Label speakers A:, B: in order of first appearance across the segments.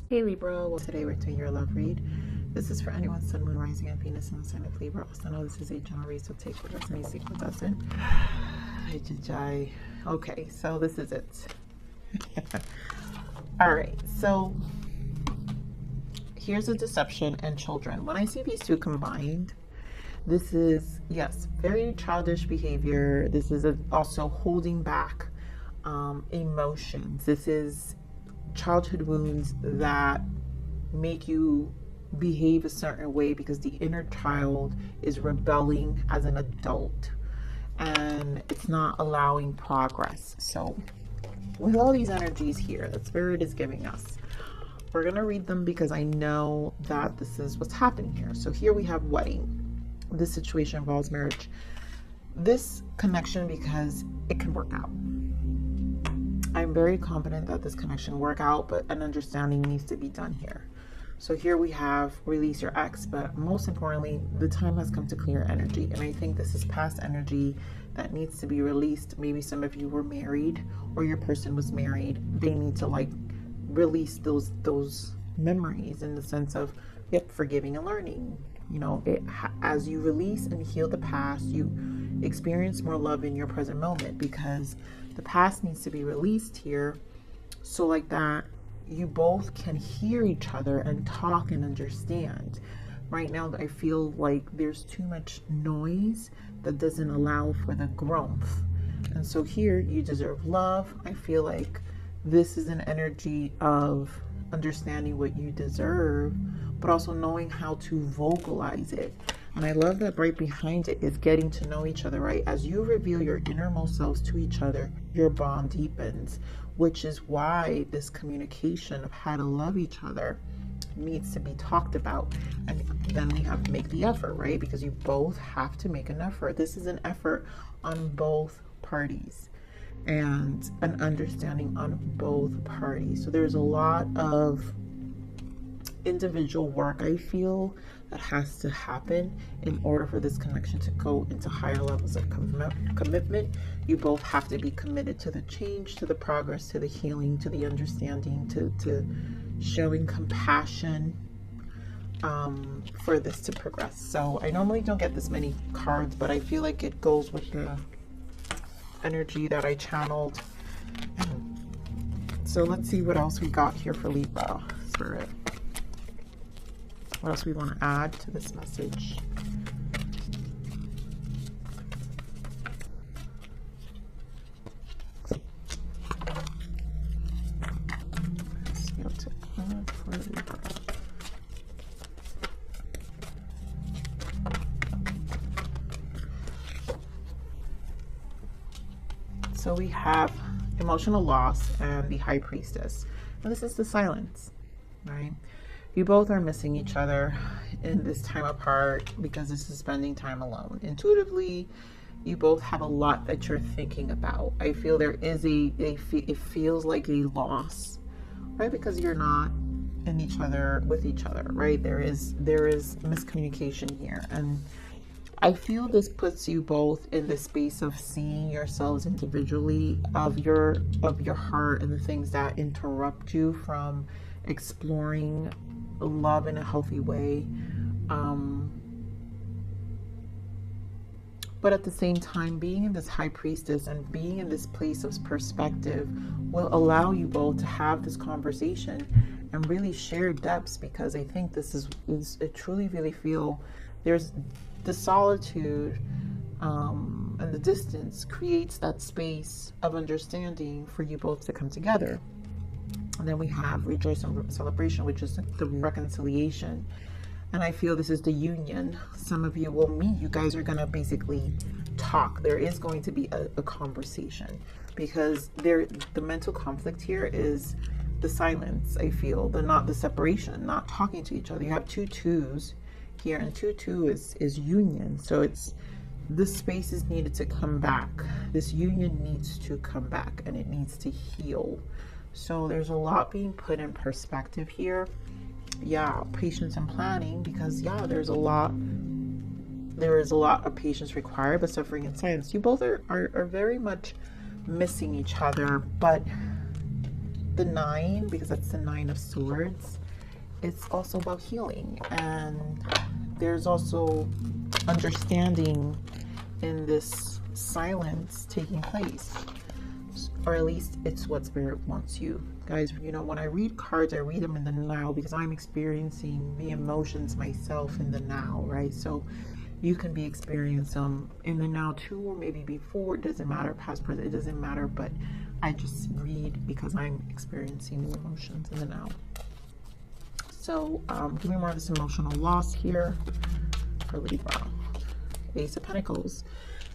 A: Hey Libra, well today we're doing your love read. This is for anyone Sun, Moon, Rising, and Venus in the sign of Libra. Also know this is a general read, so take what resonates, take what doesn't. Okay, so this is it. Alright, so here's a deception and children. When I see these two combined, this is, yes, very childish behavior. This is also holding back emotions. This is childhood wounds that make you behave a certain way because the inner child is rebelling as an adult and it's not allowing progress. So with all these energies here that Spirit is giving us, we're going to read them because I know that this is what's happening here. So here we have wedding. This situation involves marriage. This connection, because it can work out. I'm very confident that this connection will work out, but an understanding needs to be done here. So here we have release your ex, but most importantly, the time has come to clear energy. And I think this is past energy that needs to be released. Maybe some of you were married or your person was married. They need to like release those memories in the sense of, yep, forgiving and learning. You know, as you release and heal the past, you experience more love in your present moment because the past needs to be released here. So like that, you both can hear each other and talk and understand. Right now, I feel like there's too much noise that doesn't allow for the growth. And so here, you deserve love. I feel like this is an energy of understanding what you deserve, but also knowing how to vocalize it. And I love that right behind it is getting to know each other, right? As you reveal your innermost selves to each other, your bond deepens, which is why this communication of how to love each other needs to be talked about. And then we have to make the effort, right? Because you both have to make an effort. This is an effort on both parties and an understanding on both parties. So there's a lot of individual work, I feel, that has to happen in order for this connection to go into higher levels of commitment. You both have to be committed to the change, to the progress, to the healing, to the understanding, to showing compassion for this to progress. So I normally don't get this many cards, but I feel like it goes with the energy that I channeled. So let's see what else we got here for Libra Spirit. What else we want to add to this message? So we have emotional loss and the High Priestess. And this is the silence, right? You both are missing each other in this time apart because this is spending time alone. Intuitively, you both have a lot that you're thinking about. I feel there is it feels like a loss, right? Because you're not in each other with each other, right? There is miscommunication here. And I feel this puts you both in the space of seeing yourselves individually, of your heart and the things that interrupt you from exploring love in a healthy way, but at the same time, being in this High Priestess and being in this place of perspective will allow you both to have this conversation and really share depths, because I think this is I truly really feel there's the solitude and the distance creates that space of understanding for you both to come together. And then we have rejoice and celebration, which is the reconciliation. And I feel this is the union. Some of you will meet. You guys are going to basically talk. There is going to be a conversation, because the mental conflict here is the silence. I feel the separation, not talking to each other. You have 2 2s here, and 2 is union. So it's this space is needed to come back. This union needs to come back, and it needs to heal. So there's a lot being put in perspective here. Yeah, patience and planning, because yeah, there is a lot of patience required, but suffering in silence. You both are very much missing each other, but the 9, because that's the 9 of Swords, it's also about healing. And there's also understanding in this silence taking place. Or at least it's what Spirit wants you. Guys, you know, when I read cards, I read them in the now because I'm experiencing the emotions myself in the now, right? So you can be experiencing them in the now too, or maybe before. It doesn't matter, past, present, it doesn't matter. But I just read because I'm experiencing the emotions in the now. So give me more of this emotional loss here for Libra. Ace of Pentacles.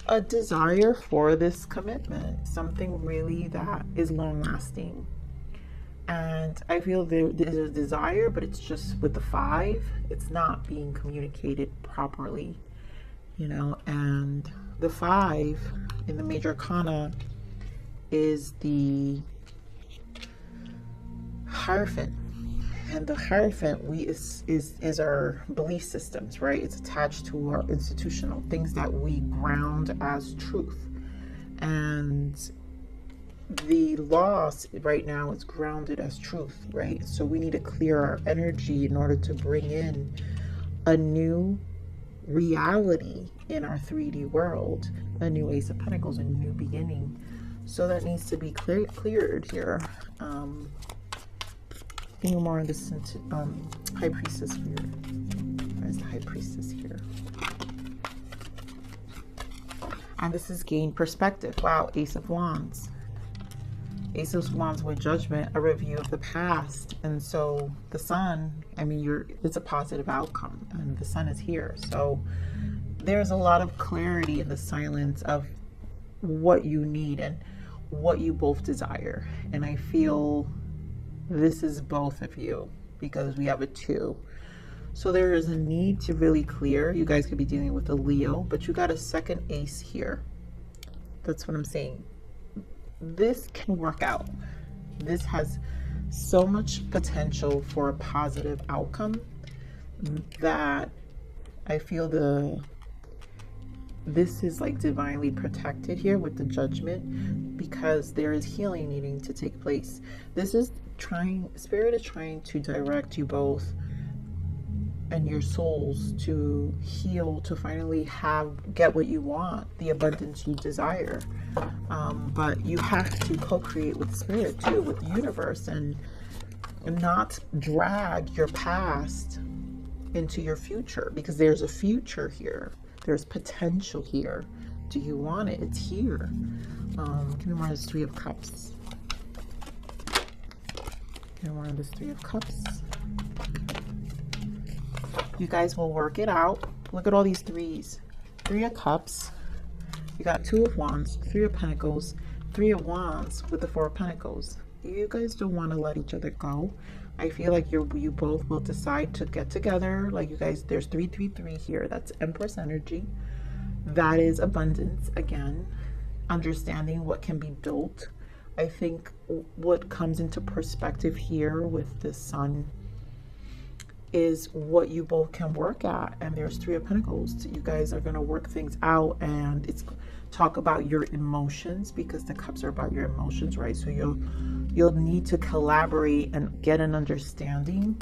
A: A desire for this commitment, something really that is long lasting. And I feel there's a desire, but it's just with the 5, it's not being communicated properly, you know. And the 5 in the major arcana is the Hierophant. And the Hierophant is our belief systems, right? It's attached to our institutional things that we ground as truth. And the loss right now is grounded as truth, right? So we need to clear our energy in order to bring in a new reality in our 3D world, a new Ace of Pentacles, a new beginning. So that needs to be cleared here. Any more on this High Priestess here? Where's the High Priestess here? And this is gain perspective. Wow, Ace of Wands. Ace of Wands with Judgment, a review of the past. And so the Sun, I mean, it's a positive outcome, and the Sun is here. So there's a lot of clarity in the silence of what you need and what you both desire. And I feel this is both of you because we have a 2. So there is a need to really clear. You guys could be dealing with a Leo, but you got a second ace here. That's what I'm saying. This can work out. This has so much potential for a positive outcome that I feel this is like divinely protected here with the Judgment, because there is healing needing to take place. This is Spirit is trying to direct you both and your souls to heal, to finally get what you want, the abundance you desire. But you have to co-create with Spirit too, with the universe, and not drag your past into your future, because there's a future here. There's potential here. Do you want it? It's here. Give me more of this 3 of Cups. Give me more of this 3 of Cups. You guys will work it out. Look at all these 3s. 3 of Cups. You got 2 of Wands, 3 of Pentacles, 3 of Wands with the 4 of Pentacles. You guys don't want to let each other go. I feel like you both will decide to get together. Like you guys, there's 333 here. That's Empress energy. That is abundance again. Understanding what can be built. I think what comes into perspective here with the Sun is what you both can work at. And there's 3 of Pentacles. You guys are going to work things out, and it's talk about your emotions, because the cups are about your emotions, right? So you'll need to collaborate and get an understanding.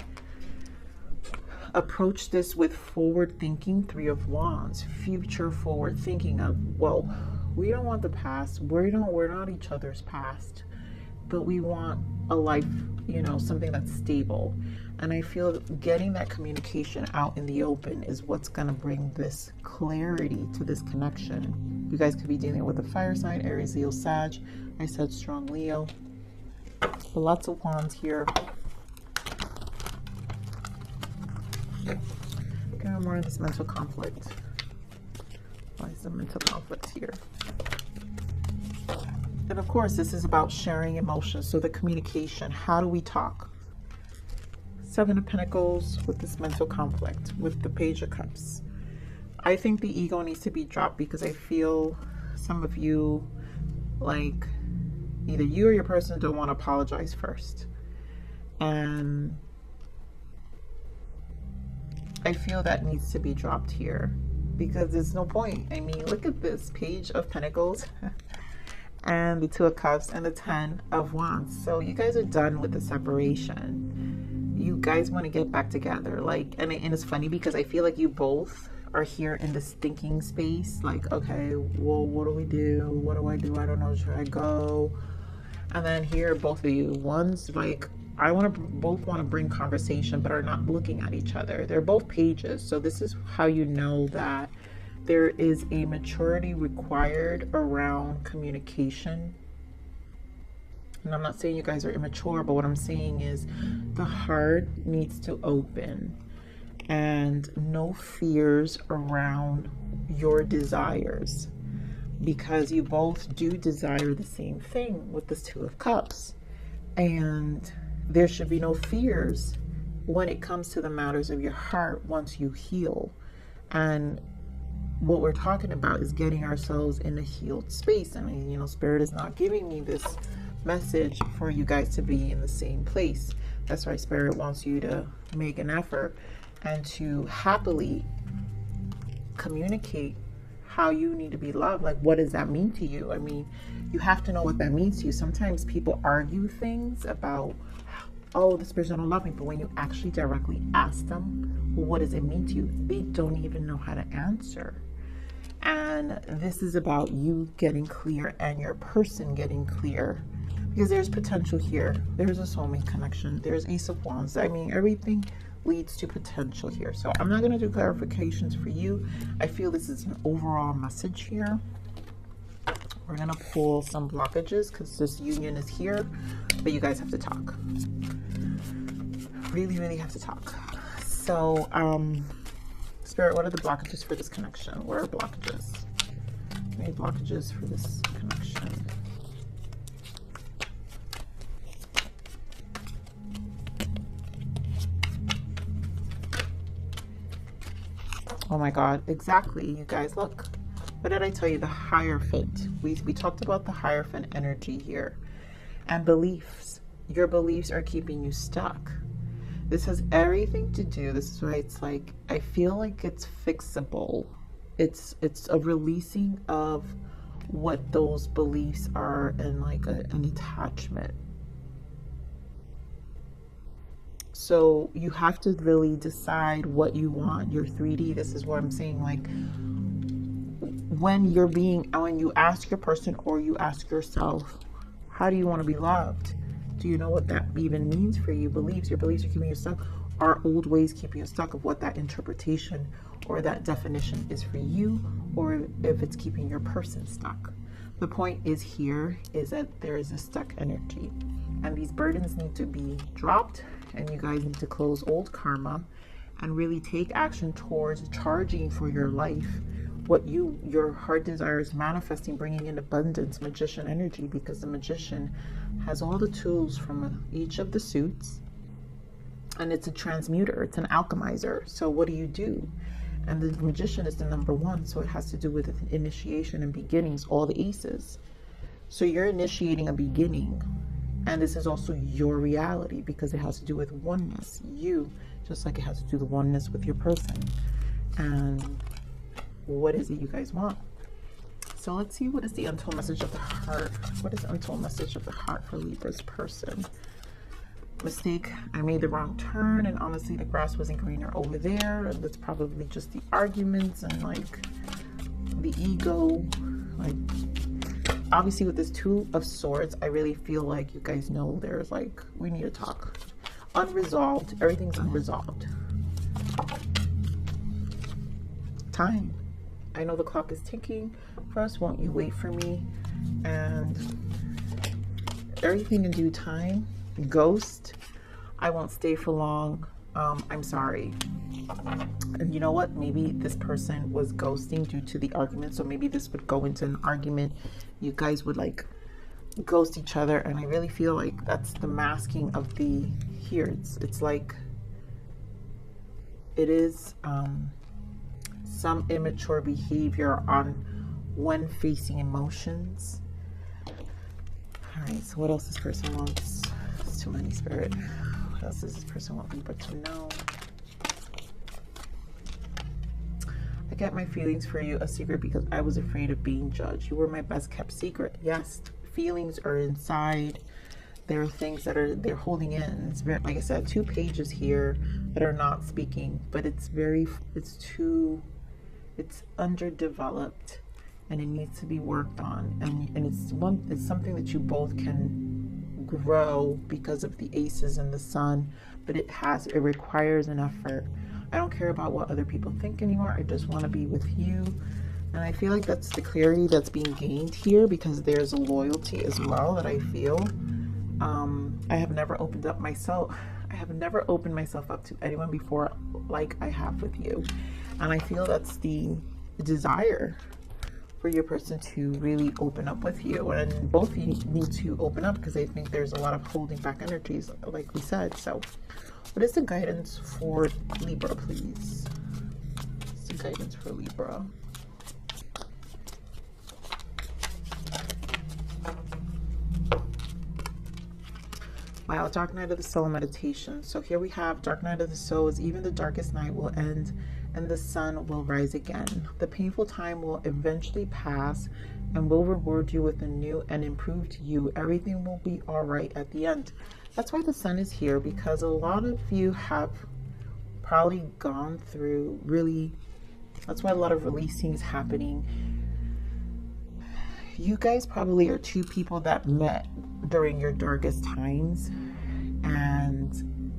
A: Approach this with forward thinking. 3 of Wands, future forward thinking of, well, we don't want the past. We're not each other's past, but we want a life, you know, something that's stable. And I feel getting that communication out in the open is what's going to bring this clarity to this connection. You guys could be dealing with a fire sign, Aries, Leo, Sag. I said strong Leo. But lots of Wands here. Get more of this mental conflict. Why is the mental conflict here? And of course, this is about sharing emotions. So the communication, how do we talk? 7 of Pentacles with this mental conflict, with the Page of Cups. I think the ego needs to be dropped, because I feel some of you, like, either you or your person don't want to apologize first. And I feel that needs to be dropped here, because there's no point. I mean, look at this Page of Pentacles and the Two of Cups and the Ten of Wands. So you guys are done with the separation. You guys want to get back together. Like, and it's funny because I feel like you both are here in this thinking space. Like, okay, well, what do we do? What do I do? I don't know. Should I go? And then here, both of you, one's like, both want to bring conversation, but are not looking at each other. They're both pages. So this is how you know that there is a maturity required around communication. And I'm not saying you guys are immature, but what I'm saying is the heart needs to open, and no fears around your desires, because you both do desire the same thing with this Two of Cups. And there should be no fears when it comes to the matters of your heart once you heal. And what we're talking about is getting ourselves in a healed space. And, you know, Spirit is not giving me this message for you guys to be in the same place. That's why Spirit wants you to make an effort and to happily communicate how you need to be loved. Like, what does that mean to you? I mean, you have to know what that means to you. Sometimes people argue things about, oh, this person don't love me, but when you actually directly ask them, well, what does it mean to you? They don't even know how to answer. And this is about you getting clear and your person getting clear, because there's potential here. There's a soulmate connection. There's Ace of Wands. I mean, everything leads to potential here. So I'm not going to do clarifications for you. I feel this is an overall message here. We're going to pull some blockages because this union is here, but you guys have to talk. Really, really have to talk. So, Spirit, what are the blockages for this connection? Where are blockages? Any blockages for this connection? Oh my God, exactly. You guys, look. What did I tell you? The Hierophant. We talked about the Hierophant energy here. And beliefs. Your beliefs are keeping you stuck. This has everything to do, this is why it's like, I feel like it's fixable. It's a releasing of what those beliefs are, and like an attachment. So you have to really decide what you want. Your 3D, this is what I'm saying, like when you ask your person or you ask yourself, how do you want to be loved? Do you know what that even means for you? Beliefs. Your beliefs are keeping you stuck. Are old ways keeping you stuck of what that interpretation or that definition is for you, or if it's keeping your person stuck? The point is here is that there is a stuck energy, and these burdens need to be dropped, and you guys need to close old karma and really take action towards charging for your life. What your heart desires, manifesting, bringing in abundance, Magician energy, because the Magician has all the tools from each of the suits, and it's a transmuter, it's an alchemizer. So what do you do? And the Magician is the number one, so it has to do with initiation and beginnings, all the aces. So you're initiating a beginning, and this is also your reality because it has to do with oneness, you, just like it has to do the oneness with your person. And what is it you guys want? So let's see, what is the untold message of the heart? What is the untold message of the heart for Libra's person? Mistake, I made the wrong turn, and honestly the grass wasn't greener over there. And that's probably just the arguments and like the ego. Like, obviously with this Two of Swords, I really feel like you guys know there's like, we need to talk. Unresolved, everything's unresolved. Time. I know the clock is ticking for us. Won't you wait for me? And everything in due time. Ghost. I won't stay for long. I'm sorry. And you know what? Maybe this person was ghosting due to the argument. So maybe this would go into an argument. You guys would like ghost each other. And I really feel like that's the masking of the here. It's like it is some immature behavior on when facing emotions. All right, so what else this person wants? It's too many, Spirit. What else does this person want Libra to know? I kept my feelings for you a secret because I was afraid of being judged. You were my best kept secret. Yes, feelings are inside. There are things that they're holding in. It's very, like I said, 2 pages here that are not speaking, but it's underdeveloped, and it needs to be worked on. And it's something that you both can grow because of the aces and the sun, but it requires an effort. I don't care about what other people think anymore. I just want to be with you. And I feel like that's the clarity that's being gained here, because there's a loyalty as well that I feel. I have never opened up myself. I have never opened myself up to anyone before like I have with you. And I feel that's the desire for your person to really open up with you. And both of you need to open up, because I think there's a lot of holding back energies, like we said. So what is the guidance for Libra, please? What's the guidance for Libra? Wow, Dark Night of the Soul meditation. So here we have Dark Night of the Soul is even the darkest night will end and the sun will rise again. The painful time will eventually pass and will reward you with a new and improved you. Everything will be all right at the end. That's why the sun is here, because a lot of you have probably gone through that's why a lot of releasing is happening. You guys probably are 2 people that met during your darkest times, and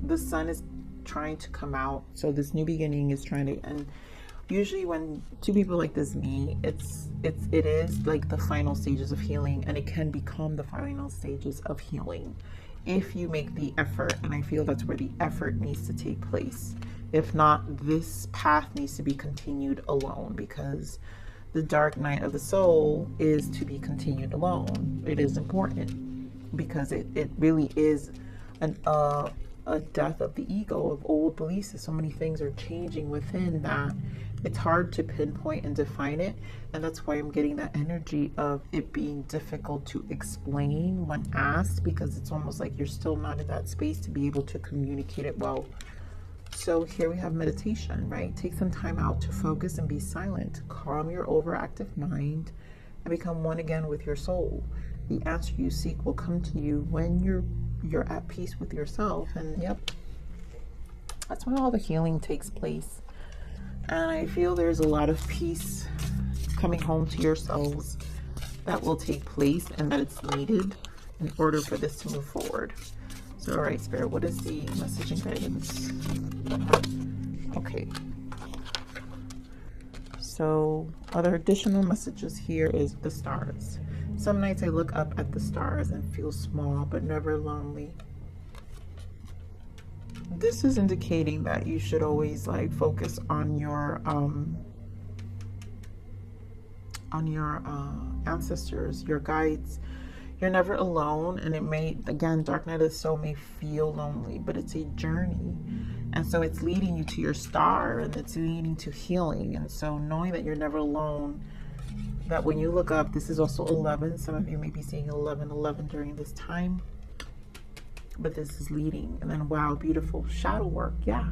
A: the sun is trying to come out. So this new beginning is trying to, and usually when 2 people like this meet, it is like the final stages of healing, and it can become the final stages of healing if you make the effort. And I feel that's where the effort needs to take place. If not, this path needs to be continued alone, because the dark night of the soul is to be continued alone. It is important, because it really is a death of the ego, of old beliefs. So many things are changing within that it's hard to pinpoint and define it. And that's why I'm getting that energy of it being difficult to explain when asked, because it's almost like you're still not in that space to be able to communicate it well. So here we have meditation, right? Take some time out to focus and be silent. Calm your overactive mind and become one again with your soul. The answer you seek will come to you when you're at peace with yourself. And yep, that's when all the healing takes place. And I feel there's a lot of peace coming home to yourselves that will take place, and that it's needed in order for this to move forward. So, all right, Spirit, what is the message and guidance? Okay. So, other additional messages here is the stars. Some nights I look up at the stars and feel small, but never lonely. This is indicating that you should always focus on your ancestors, your guides. You're never alone, and it may, again, Dark Night of the Soul may feel lonely, but it's a journey. And so it's leading you to your star, and it's leading to healing. And so knowing that you're never alone, that when you look up, this is also 11. Some of you may be seeing 1111 during this time, but this is leading. And then, wow, beautiful shadow work. Yeah,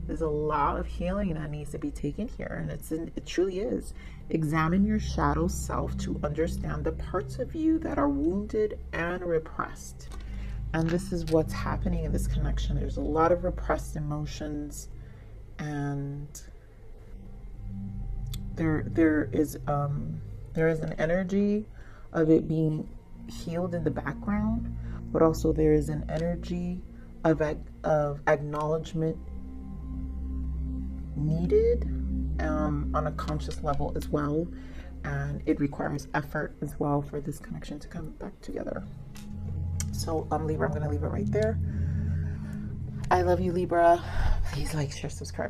A: there's a lot of healing that needs to be taken here, and it truly is. Examine your shadow self to understand the parts of you that are wounded and repressed. And this is what's happening in this connection. There's a lot of repressed emotions, and there is an energy of it being healed in the background, but also there is an energy of acknowledgement needed on a conscious level as well, and it requires effort as well for this connection to come back together. So Libra, I'm going to leave it right there. I love you, Libra. Please like, share, subscribe.